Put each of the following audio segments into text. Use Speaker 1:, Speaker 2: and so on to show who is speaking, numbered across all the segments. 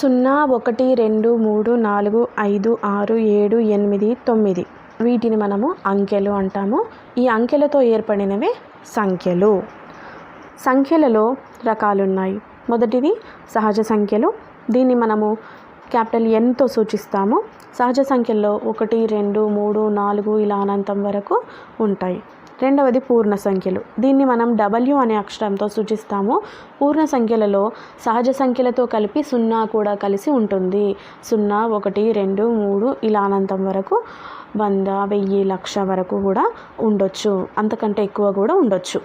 Speaker 1: 0, 1, 2, 3, 4, 5, 6, 7, 8, 9 వీటిని మనము అంకెలు అంటాము. ఈ అంకెలతో ఏర్పడినవే సంఖ్యలు. సంఖ్యలలో రకాలున్నాయి. మొదటిది సహజ సంఖ్యలు. దీన్ని మనము క్యాపిటల్ Nతో సూచిస్తాము. సహజ సంఖ్యల్లో 1, 2, 3, 4 ఇలా అనంతం వరకు ఉంటాయి. రెండవది పూర్ణ సంఖ్యలు. దీన్ని మనం W అనే అక్షరంతో సూచిస్తాము. పూర్ణ సంఖ్యలలో సహజ సంఖ్యలతో కలిపి 0 కూడా కలిసి ఉంటుంది. 0, 1, 2, 3 ఇలా అనంతం వరకు 100, 1000, 1,00,000 వరకు కూడా ఉండొచ్చు. అంతకంటే ఎక్కువ కూడా ఉండొచ్చు.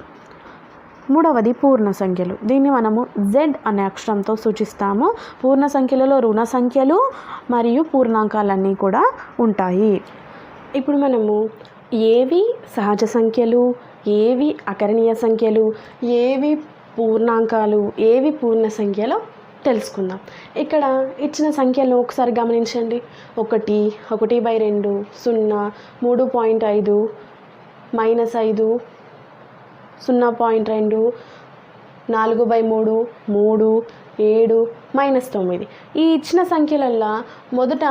Speaker 1: మూడవది పూర్ణ సంఖ్యలు. దీన్ని మనము Z అనే అక్షరంతో సూచిస్తాము. పూర్ణ సంఖ్యలలో రుణ సంఖ్యలు మరియు పూర్ణాంకాలన్నీ కూడా ఉంటాయి. ఇప్పుడు మనము ఏవి సహజ సంఖ్యలు, ఏవి అకరణీయ సంఖ్యలు, ఏవి పూర్ణాంకాలు, ఏవి పూర్ణ సంఖ్యలో తెలుసుకుందాం. ఇక్కడ ఇచ్చిన సంఖ్యలను ఒకసారి గమనించండి. 1, 1/2, 0, 3.5, -5, 0.2, 4/3, 3, 7, -9 ఈ ఇచ్చిన సంఖ్యలల్లో మొదట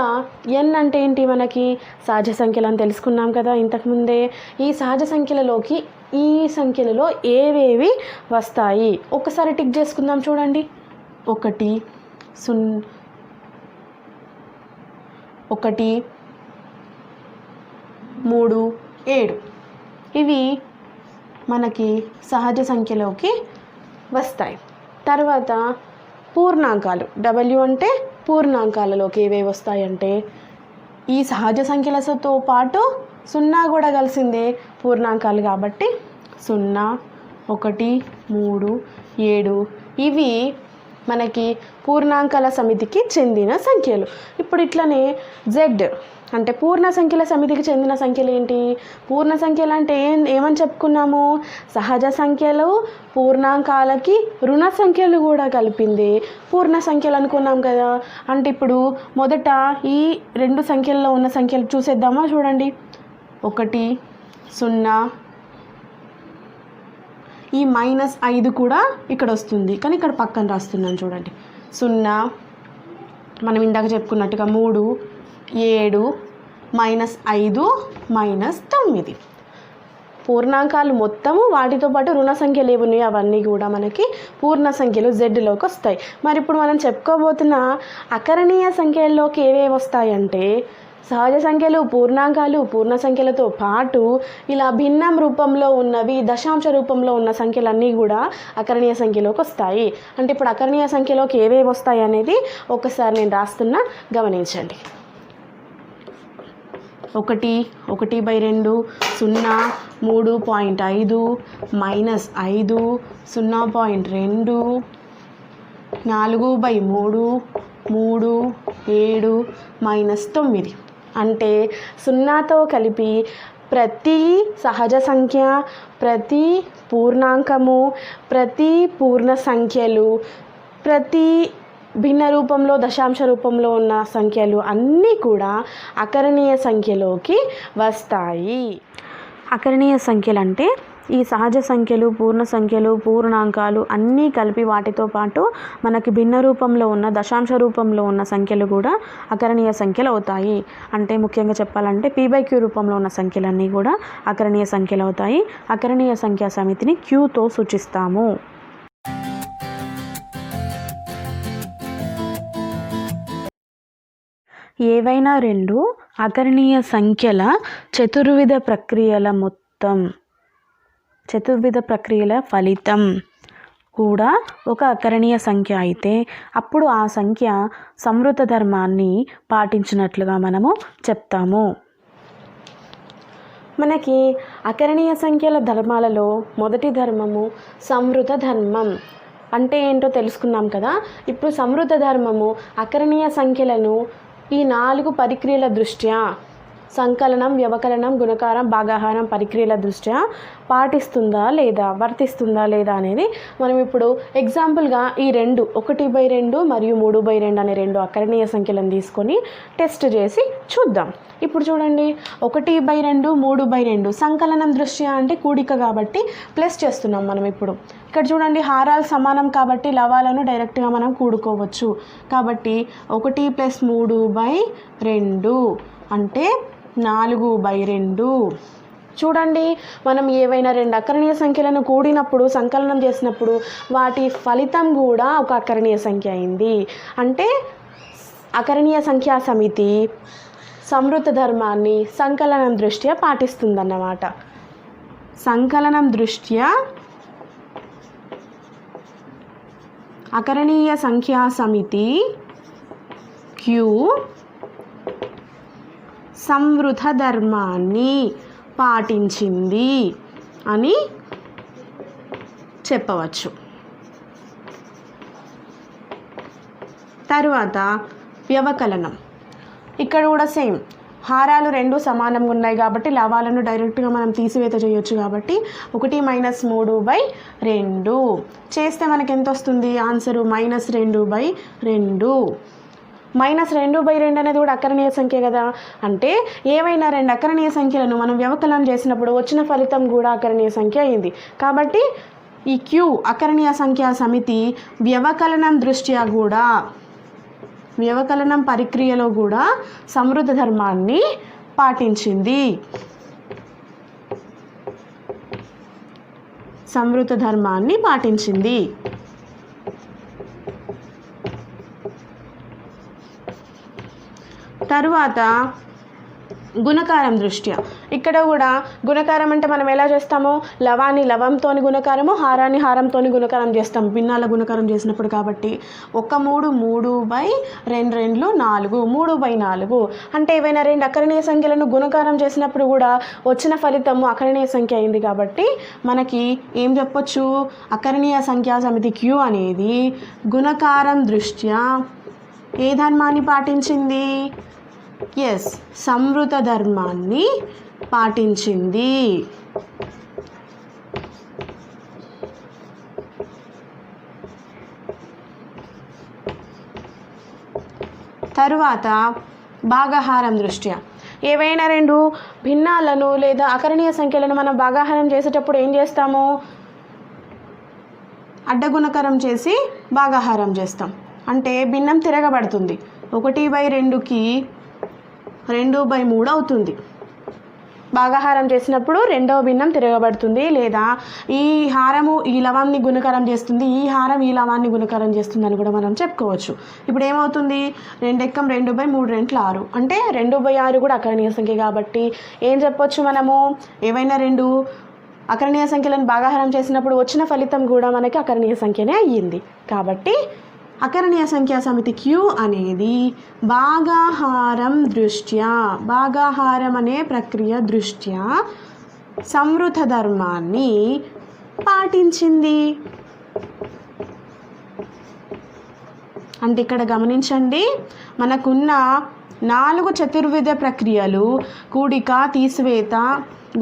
Speaker 1: n అంటే ఏంటి? మనకి సహజ సంఖ్యలు అని తెలుసుకున్నాం కదా ఇంతకుముందే. ఈ సహజ సంఖ్యలలోకి ఈ సంఖ్యలలో ఏవేవి వస్తాయి ఒకసారి టిక్ చేసుకుందాం. చూడండి, 1, 0, 1, 3, 7 ఇవి మనకి సహజ సంఖ్యలోకి వస్తాయి. తర్వాత పూర్ణాంకాలు. W అంటే పూర్ణాంకాలలోకి ఏవేవి వస్తాయంటే ఈ సహజ సంఖ్యలతో పాటు 0 కూడా కలిసిందే పూర్ణాంకాలు కాబట్టి 0, 1, 3, 7 ఇవి మనకి పూర్ణాంకాల సమితికి చెందిన సంఖ్యలు. ఇప్పుడు ఇట్లనే Z అంటే పూర్ణ సంఖ్యల సమితికి చెందిన సంఖ్యలు ఏంటి? పూర్ణ సంఖ్యలు అంటే ఏమని చెప్పుకున్నాము? సహజ సంఖ్యలు పూర్ణాంకాలకి రుణ సంఖ్యలు కూడా కలిపింది పూర్ణ సంఖ్యలు అనుకున్నాం కదా. అంటే ఇప్పుడు మొదట ఈ రెండు సంఖ్యల్లో ఉన్న సంఖ్యలు చూసేద్దామా? చూడండి, 1, 0 ఈ -5 కూడా ఇక్కడ వస్తుంది, కానీ ఇక్కడ పక్కన రాస్తున్నాను చూడండి. 0 మనం ఇందాక చెప్పుకున్నట్టుగా 3, 7, -5, -9 పూర్ణాంకాలు మొత్తము వాటితో పాటు రుణ సంఖ్యలు ఏమున్నాయో అవన్నీ కూడా మనకి పూర్ణ సంఖ్యలు Zలోకి వస్తాయి. మరి ఇప్పుడు మనం చెప్పుకోబోతున్న అకరణీయ సంఖ్యల్లోకి ఏవేవి వస్తాయంటే సహజ సంఖ్యలు, పూర్ణాంకాలు, పూర్ణ సంఖ్యలతో పాటు ఇలా భిన్నం రూపంలో ఉన్నవి, దశాంశ రూపంలో ఉన్న సంఖ్యలన్నీ కూడా అకరణీయ సంఖ్యలోకి వస్తాయి. అంటే ఇప్పుడు అకరణీయ సంఖ్యలోకి ఏవేవి వస్తాయి అనేది ఒకసారి నేను రాస్తున్నా, గమనించండి. 1, 1/2, 0, 3.5, -5, 0.2, 4/3, 3, 7, -9 అంటే 0తో కలిపి ప్రతి సహజ సంఖ్య, ప్రతి పూర్ణాంకము, ప్రతి పూర్ణ సంఖ్యలు, ప్రతి భిన్న రూపంలో దశాంశ రూపంలో ఉన్న సంఖ్యలు అన్నీ కూడా అకరణీయ సంఖ్యలోకి వస్తాయి. అకరణీయ సంఖ్యలు అంటే ఈ సహజ సంఖ్యలు, పూర్ణ సంఖ్యలు, పూర్ణాంకాలు అన్నీ కలిపి వాటితో పాటు మనకి భిన్న రూపంలో ఉన్న దశాంశ రూపంలో ఉన్న సంఖ్యలు కూడా అకరణీయ సంఖ్యలు అవుతాయి. అంటే ముఖ్యంగా చెప్పాలంటే P/Q రూపంలో ఉన్న సంఖ్యలన్నీ కూడా అకరణీయ సంఖ్యలు అవుతాయి. అకరణీయ సంఖ్యా సమితిని Qతో సూచిస్తాము. ఏవైనా రెండు అకరణీయ సంఖ్యల చతుర్విధ ప్రక్రియల ఫలితం కూడా ఒక అకరణీయ సంఖ్య అయితే అప్పుడు ఆ సంఖ్య సంవృత ధర్మాన్ని పాటించినట్లుగా మనము చెప్తాము. మనకి అకరణీయ సంఖ్యల ధర్మాలలో మొదటి ధర్మము సంవృత ధర్మం. అంటే ఏంటో తెలుసుకున్నాం కదా. ఇప్పుడు సంవృత ధర్మము అకరణీయ సంఖ్యలను ఈ 4 పరిక్రియల దృష్ట్యా సంకలనం, వ్యవకలనం, గుణకారం, భాగాహారం పరిక్రియల దృష్ట్యా పాటిస్తుందా లేదా, వర్తిస్తుందా లేదా అనేది మనం ఇప్పుడు ఎగ్జాంపుల్గా ఈ 1/2 మరియు 3/2 అనే 2 అకరణీయ సంఖ్యలను తీసుకొని టెస్ట్ చేసి చూద్దాం. ఇప్పుడు చూడండి, 1/2, 3/2 సంకలనం దృష్ట్యా అంటే కూడిక కాబట్టి ప్లస్ చేస్తున్నాం మనం. ఇప్పుడు ఇక్కడ చూడండి, హారాలు సమానం కాబట్టి లవాలను డైరెక్ట్గా మనం కూడుకోవచ్చు. కాబట్టి 1 + 3/2 అంటే 4/2. చూడండి, మనం ఏవైనా 2 అకరణీయ సంఖ్యలను కూడినప్పుడు, సంకలనం చేసినప్పుడు వాటి ఫలితం కూడా ఒక అకరణీయ సంఖ్య అయింది. అంటే అకరణీయ సంఖ్యా సమితి సంవృత ధర్మాన్ని సంకలనం దృష్ట్యా పాటిస్తుందన్నమాట. సంకలనం దృష్ట్యా అకరణీయ సంఖ్యా సమితి Q సంవృత ధర్మాన్ని పాటించింది అని చెప్పవచ్చు. తరువాత వ్యవకలనం. ఇక్కడ కూడా సేమ్, హారాలు 2 సమానంగా ఉన్నాయి కాబట్టి లవాలను డైరెక్ట్గా మనం తీసివేత చేయొచ్చు. కాబట్టి 1 - 3/2 చేస్తే మనకి ఎంత వస్తుంది? ఆన్సరు -2/2. -2/2 అనేది కూడా అకరణీయ సంఖ్య కదా. అంటే ఏవైనా 2 అకరణీయ సంఖ్యలను మనం వ్యవకలనం చేసినప్పుడు వచ్చిన ఫలితం కూడా అకరణీయ సంఖ్య అయింది. కాబట్టి ఈ Q అకరణీయ సంఖ్యా సమితి వ్యవకలనం దృష్ట్యా కూడా, వ్యవకలనం పరిక్రియలో కూడా సంవృత ధర్మాన్ని పాటించింది. సంవృత ధర్మాన్ని పాటించింది. తరువాత గుణకారం దృష్ట్యా. ఇక్కడ కూడా గుణకారం అంటే మనం ఎలా చేస్తాము? లవాన్ని లవంతో గుణకారము, హారాన్ని హారంతో గుణకారం చేస్తాం భిన్నాల గుణకారం చేసినప్పుడు. కాబట్టి 1 - 3/2 4 3/4. అంటే ఏవైనా 2 అకరణీయ సంఖ్యలను గుణకారం చేసినప్పుడు కూడా వచ్చిన ఫలితము అకరణీయ సంఖ్య అయింది. కాబట్టి మనకి ఏం చెప్పొచ్చు? అకరణీయ సంఖ్యా సమితి Q అనేది గుణకారం దృష్ట్యా ఏ ధర్మాన్ని పాటించింది? ఎస్, సంవృత ధర్మాన్ని పాటించింది. తరువాత భాగాహారం దృష్ట్యా ఏవైనా 2 భిన్నాలను లేదా అకరణీయ సంఖ్యలను మనం భాగాహారం చేసేటప్పుడు ఏం చేస్తాము? అడ్డగుణకారం చేసి భాగాహారం చేస్తాం. అంటే భిన్నం తిరగబడుతుంది. 1/2కి 2/3 అవుతుంది. భాగాహారం చేసినప్పుడు రెండవ భిన్నం తిరగబడుతుంది. లేదా ఈ హారము ఈ లవాన్ని గుణకారం చేస్తుంది, ఈ హారం ఈ లవాన్ని గుణకారం చేస్తుంది అని కూడా మనం చెప్పుకోవచ్చు. ఇప్పుడు ఏమవుతుంది? 2 × 2 / 3 × 6 అంటే 2/6 కూడా అకరణీయ సంఖ్య. కాబట్టి ఏం చెప్పొచ్చు మనము? ఏవైనా 2 అకరణీయ సంఖ్యలను భాగాహారం చేసినప్పుడు వచ్చిన ఫలితం కూడా మనకి అకరణీయ సంఖ్యనే అయ్యింది. కాబట్టి అకరణీయ సంఖ్యా సమితి Q అనేది భాగాహారం దృష్ట్యా, భాగాహారం అనే ప్రక్రియ దృష్ట్యా సంవృత ధర్మాన్ని పాటించింది. అంటే ఇక్కడ గమనించండి, మనకున్న 4 చతుర్విధ ప్రక్రియలు కూడిక, తీసివేత,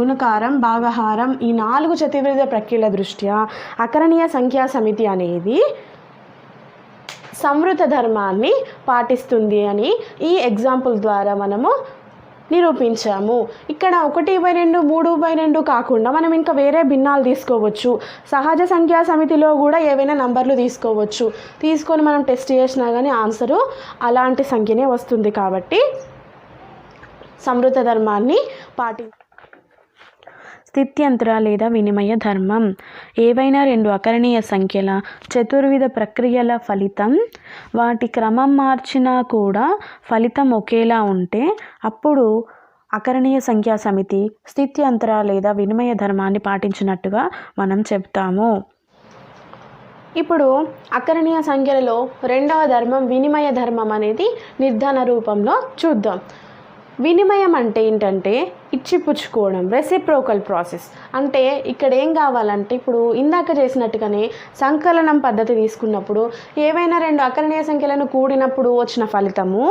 Speaker 1: గుణకారం, భాగాహారం, ఈ 4 చతుర్విధ ప్రక్రియల దృష్ట్యా అకరణీయ సంఖ్యా సమితి అనేది సంవృత ధర్మాన్ని పాటిస్తుంది అని ఈ ఎగ్జాంపుల్ ద్వారా మనము నిరూపించాము. ఇక్కడ 1/2 3/2 కాకుండా మనం ఇంకా వేరే భిన్నాలు తీసుకోవచ్చు. సహజ సంఖ్యా సమితిలో కూడా ఏవైనా నంబర్లు తీసుకోవచ్చు. తీసుకొని మనం టెస్ట్ చేసినా కానీ ఆన్సరు అలాంటి సంఖ్యనే వస్తుంది. కాబట్టి సంవృత ధర్మాన్ని స్థిత్యంత్ర లేదా వినిమయ ధర్మం. ఏవైనా 2 అకరణీయ సంఖ్యల చతుర్విధ ప్రక్రియల ఫలితం వాటి క్రమం మార్చినా కూడా ఫలితం ఒకేలా ఉంటే అప్పుడు అకరణీయ సంఖ్యా సమితి స్థిత్యంత్ర లేదా వినిమయ ధర్మాన్ని పాటించినట్టుగా మనం చెప్తాము. ఇప్పుడు అకరణీయ సంఖ్యలలో రెండవ ధర్మం వినిమయ ధర్మం అనేది నిర్ధారణ రూపంలో చూద్దాం. వినిమయం అంటే ఏంటంటే ఇచ్చిపుచ్చుకోవడం, రెసిప్రోకల్ ప్రాసెస్. అంటే ఇక్కడ ఏం కావాలంటే ఇప్పుడు ఇందాక చేసినట్టుగానే సంకలనం పద్ధతి తీసుకున్నప్పుడు ఏవైనా రెండు అకరణీయ సంఖ్యలను కూడినప్పుడు వచ్చిన ఫలితము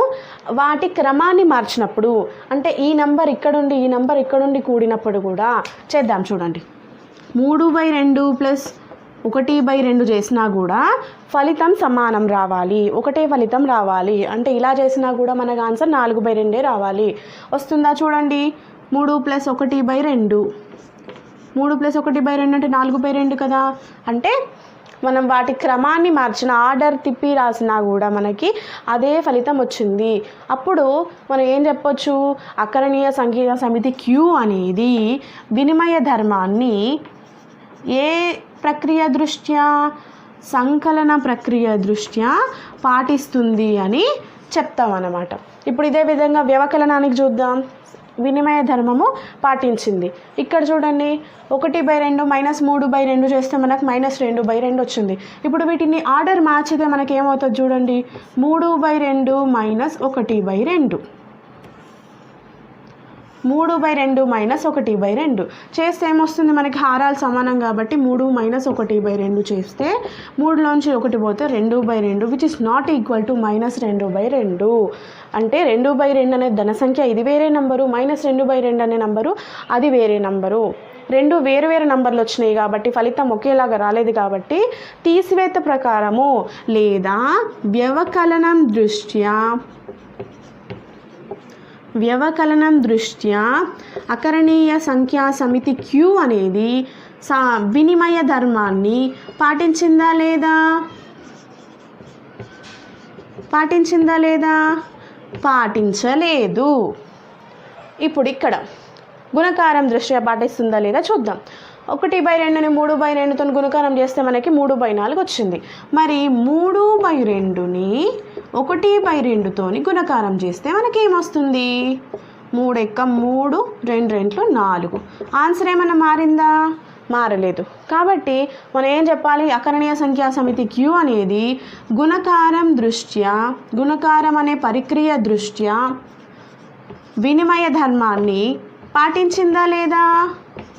Speaker 1: వాటి క్రమాన్ని మార్చినప్పుడు, అంటే ఈ నంబర్ ఇక్కడుండి ఈ నంబర్ ఇక్కడుండి కూడినప్పుడు కూడా చేద్దాం చూడండి. 3/2 ప్లస్ 1/2 చేసినా కూడా ఫలితం సమానం రావాలి, ఒకటే ఫలితం రావాలి. అంటే ఇలా చేసినా కూడా మనకు ఆన్సర్ 4/2 రావాలి. వస్తుందా చూడండి. 3 + 1/2, 3 + 1/2 అంటే 4/2 కదా. అంటే మనం వాటి క్రమాన్ని మార్చిన ఆర్డర్ తిప్పి రాసినా కూడా మనకి అదే ఫలితం వచ్చింది. అప్పుడు మనం ఏం చెప్పొచ్చు, అకరణీయ సంఖ్యల సమితి Q అనేది వినిమయ ధర్మాన్ని ఏ ప్రక్రియ దృష్ట్యా, సంకలన ప్రక్రియ దృష్ట్యా పాటిస్తుంది అని చెప్తామన్నమాట. ఇప్పుడు ఇదే విధంగా వ్యవకలనానికి చూద్దాం. వినిమయ ధర్మము పాటించింది. ఇక్కడ చూడండి 1/2 - 3/2 చేస్తే మనకు -2/2 వచ్చింది. ఇప్పుడు వీటిని ఆర్డర్ మార్చితే మనకి ఏమవుతుంది చూడండి. 3/2 - 1/2, 3/2 - 1/2 చేస్తే ఏమొస్తుంది మనకి, హారాలు సమానం కాబట్టి 3 - 1/2 చేస్తే 3లోంచి 1 పోతే 2/2, which is not equal to -2/2. అంటే 2/2 అనే ధన సంఖ్య, ఇది వేరే నంబరు, -2/2 అనే నంబరు అది వేరే నంబరు. రెండు వేరు వేరు నంబర్లు వచ్చినాయి కాబట్టి ఫలితం ఒకేలాగా రాలేదు కాబట్టి తీసివేత ప్రకారము లేదా వ్యవకలనం దృష్ట్యా అకరణీయ సంఖ్యా సమితి Q అనేది వినిమయ ధర్మాన్ని పాటించిందా లేదా పాటించలేదు. ఇప్పుడు ఇక్కడ గుణకారం దృష్ట్యా పాటిస్తుందా లేదా చూద్దాం. 1/2ని 3/2తో గుణకారం చేస్తే మనకి 3/4 వచ్చింది. మరి 3/2ని 1/2తో గుణకారం చేస్తే మనకి ఏమొస్తుంది, 3 × 3 2 × 4. ఆన్సర్ ఏమన్నా మారిందా? మారలేదు. కాబట్టి మనం ఏం చెప్పాలి, అకరణీయ సంఖ్యా సమితి Q అనేది గుణకారం అనే ప్రక్రియ దృష్ట్యా వినిమయ ధర్మాన్ని పాటించిందా లేదా?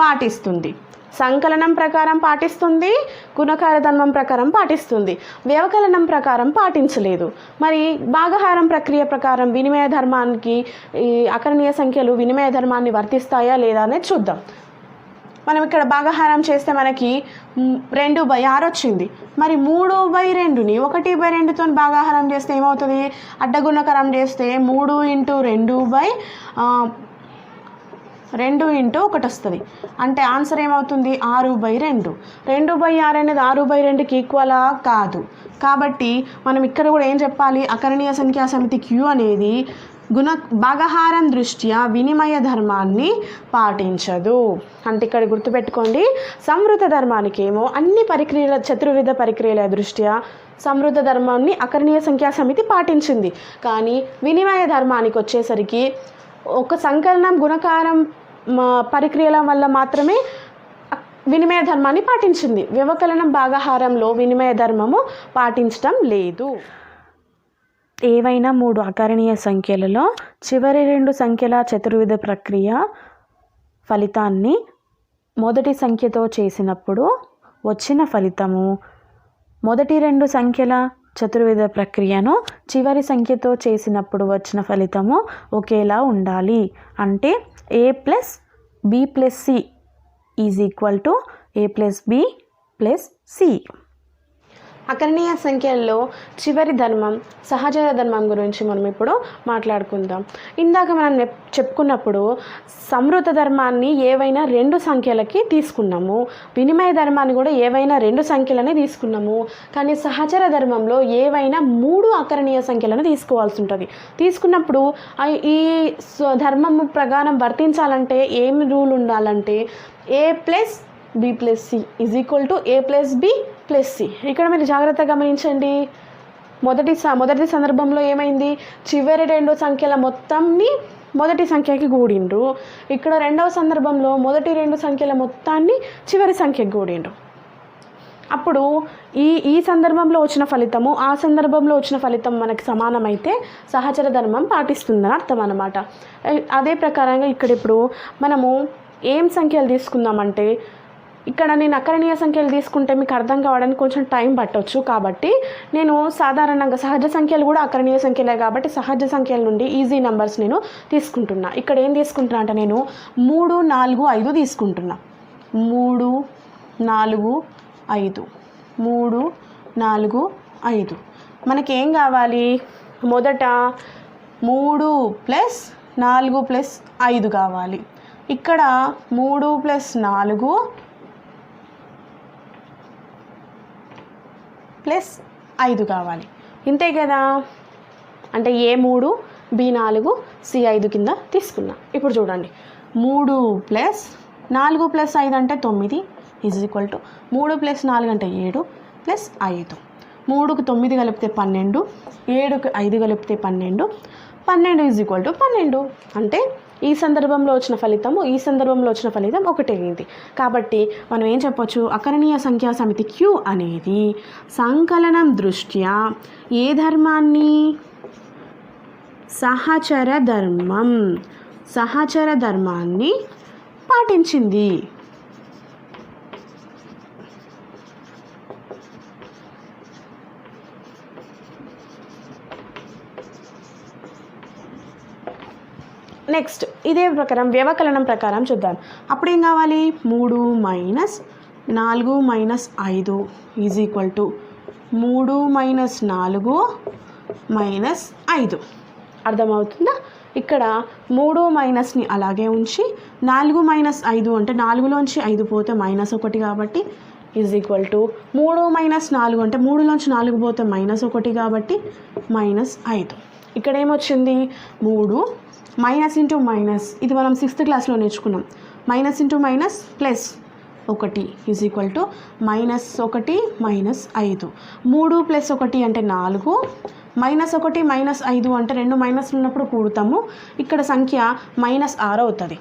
Speaker 1: పాటిస్తుంది. సంకలనం ప్రకారం పాటిస్తుంది, గుణకార ధర్మం ప్రకారం పాటిస్తుంది, వ్యవకలనం ప్రకారం పాటించలేదు. మరి భాగహారం ప్రక్రియ ప్రకారం వినిమయ ధర్మానికి ఈ అకరణీయ సంఖ్యలు వినిమయ ధర్మాన్ని వర్తిస్తాయా లేదా అనేది చూద్దాం. మనం ఇక్కడ భాగహారం చేస్తే మనకి 2/6 వచ్చింది. మరి 3/2ని 1/2తో భాగాహారం చేస్తే ఏమవుతుంది, అడ్డగుణకారం చేస్తే 3 × 2 × 1 వస్తుంది. అంటే ఆన్సర్ ఏమవుతుంది, 6/2. 2/6 అనేది 6/2కి ఈక్వలా? కాదు. కాబట్టి మనం ఇక్కడ కూడా ఏం చెప్పాలి, అకరణీయ సంఖ్యా సమితి Q అనేది భాగహారం దృష్ట్యా వినిమయ ధర్మాన్ని పాటించదు. అంటే ఇక్కడ గుర్తుపెట్టుకోండి, సంవృత ధర్మానికి ఏమో అన్ని ప్రక్రియల చతుర్విధ ప్రక్రియల దృష్ట్యా సంవృత ధర్మాన్ని అకరణీయ సంఖ్యా సమితి పాటించింది. కానీ వినిమయ ధర్మానికి వచ్చేసరికి ఒక సంకలనం గుణకారం ప్రక్రియల వల్ల మాత్రమే వినిమయ ధర్మాన్ని పాటించింది. వ్యవకలనం భాగహారంలో వినిమయ ధర్మము పాటించడం లేదు. ఏవైనా 3 అకరణీయ సంఖ్యలలో చివరి 2 సంఖ్యల చతుర్విధ ప్రక్రియ ఫలితాన్ని మొదటి సంఖ్యతో చేసినప్పుడు వచ్చిన ఫలితము మొదటి 2 సంఖ్యల చతుర్విధ ప్రక్రియను చివరి సంఖ్యతో చేసినప్పుడు వచ్చిన ఫలితము ఒకేలా ఉండాలి. అంటే A + B + C = A + B + C. అకరణీయ సంఖ్యల్లో చివరి ధర్మం సహచర ధర్మం గురించి మనం ఇప్పుడు మాట్లాడుకుందాం. ఇందాక మనం చెప్పుకున్నప్పుడు సంవృత ధర్మాన్ని ఏవైనా 2 సంఖ్యలకి తీసుకున్నాము, వినిమయ ధర్మాన్ని కూడా ఏవైనా 2 సంఖ్యలని తీసుకున్నాము. కానీ సహచర ధర్మంలో ఏవైనా 3 అకరణీయ సంఖ్యలను తీసుకోవాల్సి ఉంటుంది. తీసుకున్నప్పుడు ఈ ధర్మం ప్రకారం వర్తించాలంటే ఏమి రూల్ ఉండాలంటే A + B + C = A + B + C. ఇక్కడ మీరు జాగ్రత్తగా గమనించండి. మొదటి సందర్భంలో ఏమైంది, చివరి 2 సంఖ్యల మొత్తాన్ని మొదటి సంఖ్యకి కూడిండ్రు. ఇక్కడ రెండవ సందర్భంలో మొదటి 2 సంఖ్యల మొత్తాన్ని చివరి సంఖ్యకి కూడిండ్రు. అప్పుడు ఈ సందర్భంలో వచ్చిన ఫలితము ఆ సందర్భంలో వచ్చిన ఫలితం మనకి సమానమైతే సహచర ధర్మం పాటిస్తుందని అర్థం అన్నమాట. అదే ప్రకారంగా ఇక్కడ ఇప్పుడు మనము ఏం సంఖ్యలు తీసుకుందామంటే, ఇక్కడ నేను అకరణీయ సంఖ్యలు తీసుకుంటే మీకు అర్థం కావడానికి కొంచెం టైం పట్టవచ్చు. కాబట్టి నేను సాధారణంగా సహజ సంఖ్యలు కూడా అకరణీయ సంఖ్యలే కాబట్టి సహజ సంఖ్యల నుండి ఈజీ నెంబర్స్ నేను తీసుకుంటున్నా. ఇక్కడ ఏం తీసుకుంటున్నా అంటే నేను 3, 4, 5 తీసుకుంటున్నా. 3, 4, 5 3, 4, 5 మనకేం కావాలి? మొదట 3 + 4 + 5 కావాలి. ఇక్కడ 3 + 4 + 5 కావాలి. ఇంతే కదా. అంటే A3, B4, C5 కింద తీసుకున్నా. ఇప్పుడు చూడండి, 3 + 4 + 5 అంటే 9 = 3 + 4 అంటే 7 + 5. 3కు 9 కలిపితే 12, 7కు 5 కలిపితే 12, 12 = 12. అంటే ఈ సందర్భంలో వచ్చిన ఫలితము ఈ సందర్భంలో వచ్చిన ఫలితం ఒకటే అయింది. కాబట్టి మనం ఏం చెప్పొచ్చు? అకరణీయ సంఖ్యా సమితి Q అనేది సంకలనం దృష్ట్యా ఏ ధర్మాన్ని? సహచర ధర్మాన్ని పాటించింది. నెక్స్ట్ ఇదే ప్రకారం వ్యవకలనం ప్రకారం చూద్దాం. అప్పుడు ఏం కావాలి? 3 - 4 - 5 = 3 - 4 - 5. అర్థమవుతుందా? ఇక్కడ 3 మైనస్ని అలాగే ఉంచి 4 - 5 అంటే 4లోంచి 5 పోతే -1 కాబట్టి = 3 - 4 అంటే 3లోంచి 4 పోతే -1 కాబట్టి -5. ఇక్కడ ఏమొచ్చింది? 3 మైనస్ ఇంటూ మైనస్, ఇది మనం 6th క్లాస్లో నేర్చుకున్నాం. Minus into minus plus 1 = -1 -5. 3 + 1 అంటే 4, -1 -5 అంటే 2 మైనస్లు ఉన్నప్పుడు కూడుతాము. ఇక్కడ సంఖ్య -6 అవుతుంది.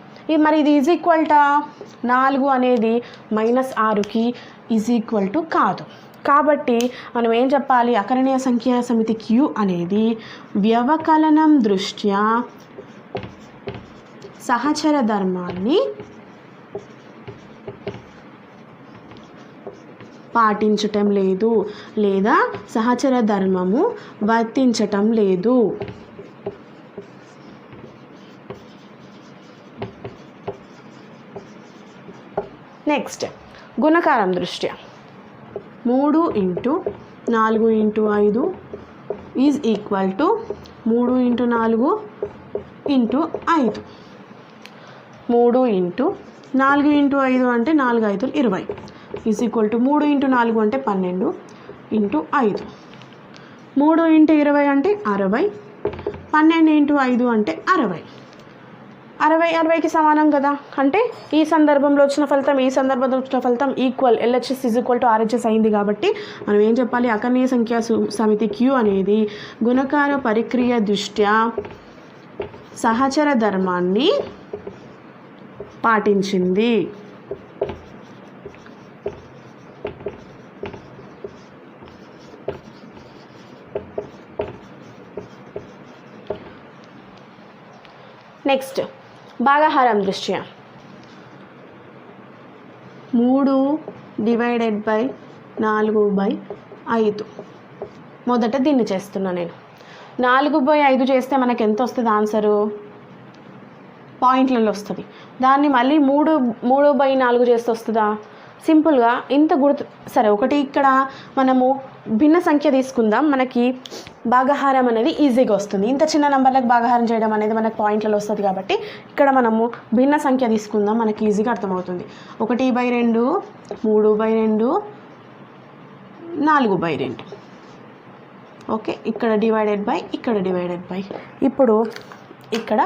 Speaker 1: మరి ఇది = 4 అనేది -6కి = కాదు. కాబట్టి మనం ఏం చెప్పాలి? అకరణీయ సంఖ్యా సమితి Q అనేది వ్యవకలనం దృష్ట్యా సహచర ధర్మాన్ని పాటించటం లేదు లేదా సహచర ధర్మము వర్తించటం లేదు. నెక్స్ట్ గుణకారం దృష్ట్యా 3 × 4 × 5 = 3 × 4 × 5. 3 × 4 × 5 అంటే 4 × 5 = 20 = 3 × 4 అంటే 12 × 5. 3 × 20 అంటే 60, 12 × 5 అంటే 60. 60కి సమానం కదా. అంటే ఈ సందర్భంలో వచ్చిన ఫలితం ఈ సందర్భంలో వచ్చిన ఫలితం ఈక్వల్. LHS = RHS అయింది. కాబట్టి మనం ఏం చెప్పాలి? అకరణీయ సంఖ్యా సమితి Q అనేది గుణకార పరిక్రియ దృష్ట్యా సహచర ధర్మాన్ని పాటించింది. నెక్స్ట్ భాగాహారం దృష్ట్యా 3 ÷ 4/5. మొదట దీన్ని చేస్తున్నా నేను. 4/5 చేస్తే మనకి ఎంత వస్తుంది? ఆన్సరు పాయింట్లలో వస్తుంది. దాన్ని మళ్ళీ 3/4 చేస్తే వస్తుందా? సింపుల్గా ఇంత గుర్తు. సరే, ఒకటి ఇక్కడ మనము భిన్న సంఖ్య తీసుకుందాం. మనకి భాగాహారం అనేది ఈజీగా వస్తుంది. ఇంత చిన్న నెంబర్లకు భాగాహారం చేయడం అనేది మనకు పాయింట్లలో వస్తుంది. కాబట్టి ఇక్కడ మనము భిన్న సంఖ్య తీసుకుందాం, మనకి ఈజీగా అర్థమవుతుంది. 1/2, 3/2, 4/2. ఓకే, ఇక్కడ డివైడెడ్ బై, ఇక్కడ డివైడెడ్ బై. ఇప్పుడు ఇక్కడ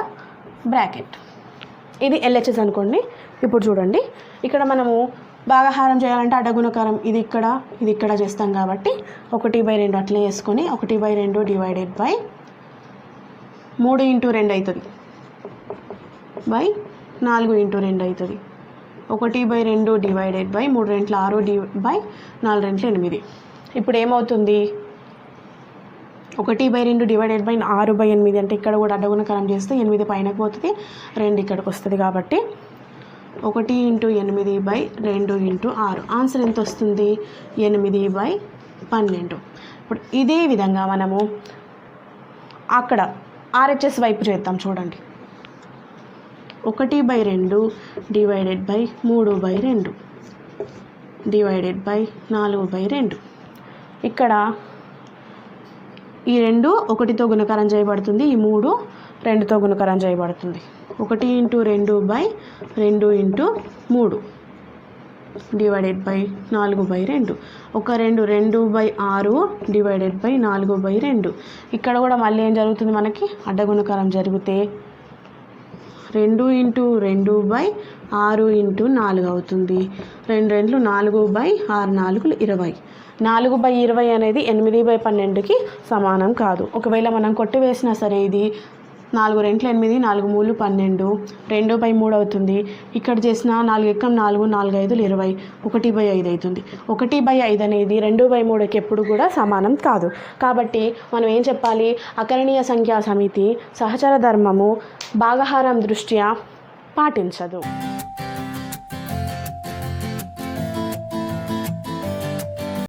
Speaker 1: బ్రాకెట్, ఇది LHS అనుకోండి. ఇప్పుడు చూడండి, ఇక్కడ మనము భాగాహారం చేయాలంటే అడ్డగుణకారం ఇది ఇక్కడ చేస్తాం. కాబట్టి 1/2 అట్లే వేసుకొని 1/2 డివైడెడ్ బై 3 × 2 అవుతుంది, బై 4 × 2 అవుతుంది. 1/2 డివైడెడ్ బై 3 రెంట్ల 6 బై 4 రెంట్ల 8. ఇప్పుడు ఏమవుతుంది 1/2 డివైడెడ్ బై 6/8 అంటే ఇక్కడ కూడా అడ్డగుణకరం చేస్తే 8 పైనకి పోతుంది, 2 ఇక్కడికి వస్తుంది. కాబట్టి 1 × 8/2 × 6 ఆన్సర్ ఎంత వస్తుంది 8/12. ఇప్పుడు ఇదే విధంగా మనము అక్కడ RHS వైపు చేద్దాం. చూడండి 1/2 డివైడెడ్ బై 3/2 డివైడెడ్ బై 4/2. ఇక్కడ ఈ 2 1తో గుణకారం చేయబడుతుంది, ఈ 3 2తో గుణకారం చేయబడుతుంది. 1 × 2/2 × 3 డివైడెడ్ బై 4/2. 2/6 divided by 4/2. ఇక్కడ కూడా మళ్ళీ ఏం జరుగుతుంది, మనకి అడ్డగుణకారం జరిగితే 2 × 2/6 × 4 అవుతుంది. 2 రెంట్లు 4/6 4 20. 4/20 అనేది 8/12కి సమానం కాదు. ఒకవేళ మనం కొట్టివేసినా సరే ఇది 4 రెంట్ల 8 4 3 12 2/3 అవుతుంది. ఇక్కడ చేసిన 4 ఎక్కం 4 4 5 20 1/5 అవుతుంది. 1/5 అనేది 2/3కి ఎప్పుడు కూడా సమానం కాదు. కాబట్టి మనం ఏం చెప్పాలి, అకరణీయ సంఖ్యా సమితి సహచర ధర్మము భాగహారం దృష్ట్యా పాటించదు.